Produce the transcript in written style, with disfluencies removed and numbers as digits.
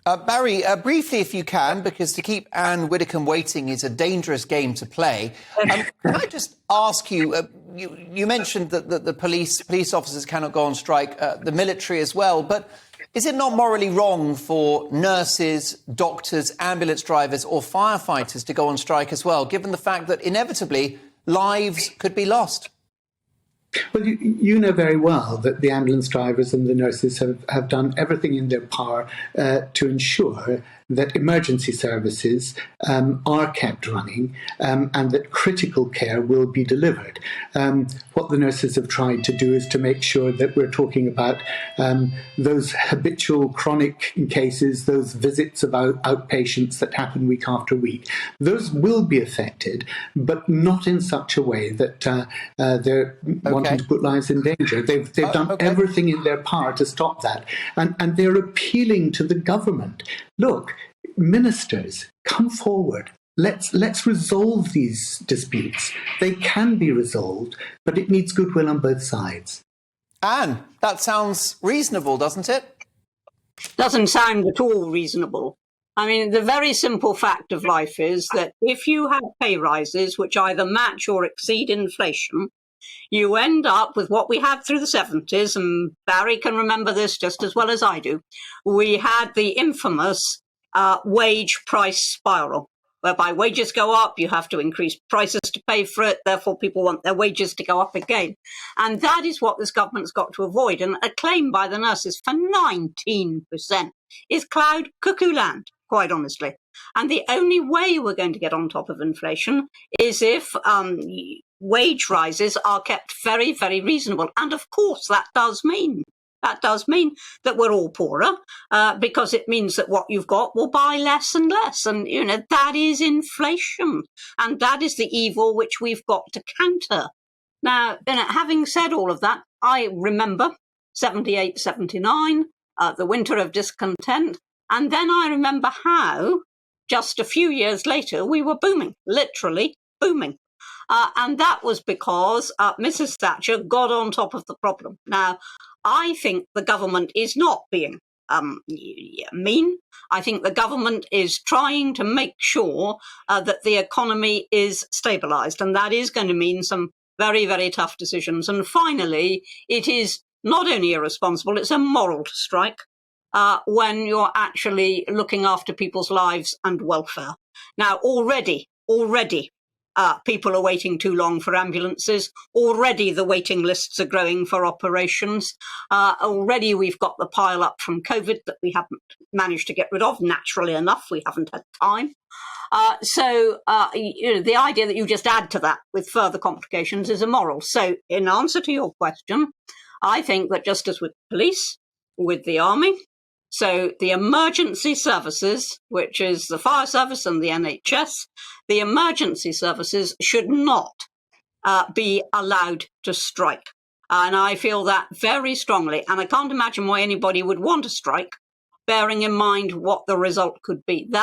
Barry, briefly, if you can, because to keep Ann Widdecombe waiting is a dangerous game to play. Can I just ask you, you mentioned that the police officers cannot go on strike, the military as well, but is it not morally wrong for nurses, doctors, ambulance drivers or firefighters to go on strike as well, given the fact that inevitably lives could be lost? Well, you know very well that the ambulance drivers and the nurses have done everything in their power to ensure that emergency services are kept running and that critical care will be delivered. What the nurses have tried to do is to make sure that we're talking about those habitual chronic cases, those visits of outpatients that happen week after week. Those will be affected, but not in such a way that they're wanting to put lives in danger. They've done everything in their power to stop that. And they're appealing to the government. Look, ministers, come forward. Let's resolve these disputes. They can be resolved, but it needs goodwill on both sides. Anne, that sounds reasonable, doesn't it? Doesn't sound at all reasonable. I mean, the very simple fact of life is that if you have pay rises which either match or exceed inflation, you end up with what we had through the 70s, and Barry can remember this just as well as I do. We had the infamous wage price spiral, whereby wages go up, you have to increase prices to pay for it, therefore people want their wages to go up again. And that is what this government's got to avoid. And a claim by the nurses for 19% is cloud cuckoo land, quite honestly. And the only way we're going to get on top of inflation is if wage rises are kept very, very reasonable. And of course, that does mean that we're all poorer, because it means that what you've got will buy less and less. And, you know, that is inflation. And that is the evil which we've got to counter. Now, having said all of that, I remember 78, 79, the winter of discontent. And then I remember how just a few years later, we were booming, literally booming. And that was because Mrs. Thatcher got on top of the problem. Now, I think the government is not being mean. I think the government is trying to make sure that the economy is stabilised. And that is going to mean some very, very tough decisions. And finally, it is not only irresponsible, it's immoral to strike when you're actually looking after people's lives and welfare. Now, already, people are waiting too long for ambulances. Already the waiting lists are growing for operations. Already we've got the pile up from COVID that we haven't managed to get rid of. Naturally enough, we haven't had time. So the idea that you just add to that with further complications is immoral. So in answer to your question, I think that just as with police, with the army, so the emergency services, which is the fire service and the NHS, the emergency services should not be allowed to strike. And I feel that very strongly. And I can't imagine why anybody would want to strike, bearing in mind what the result could be.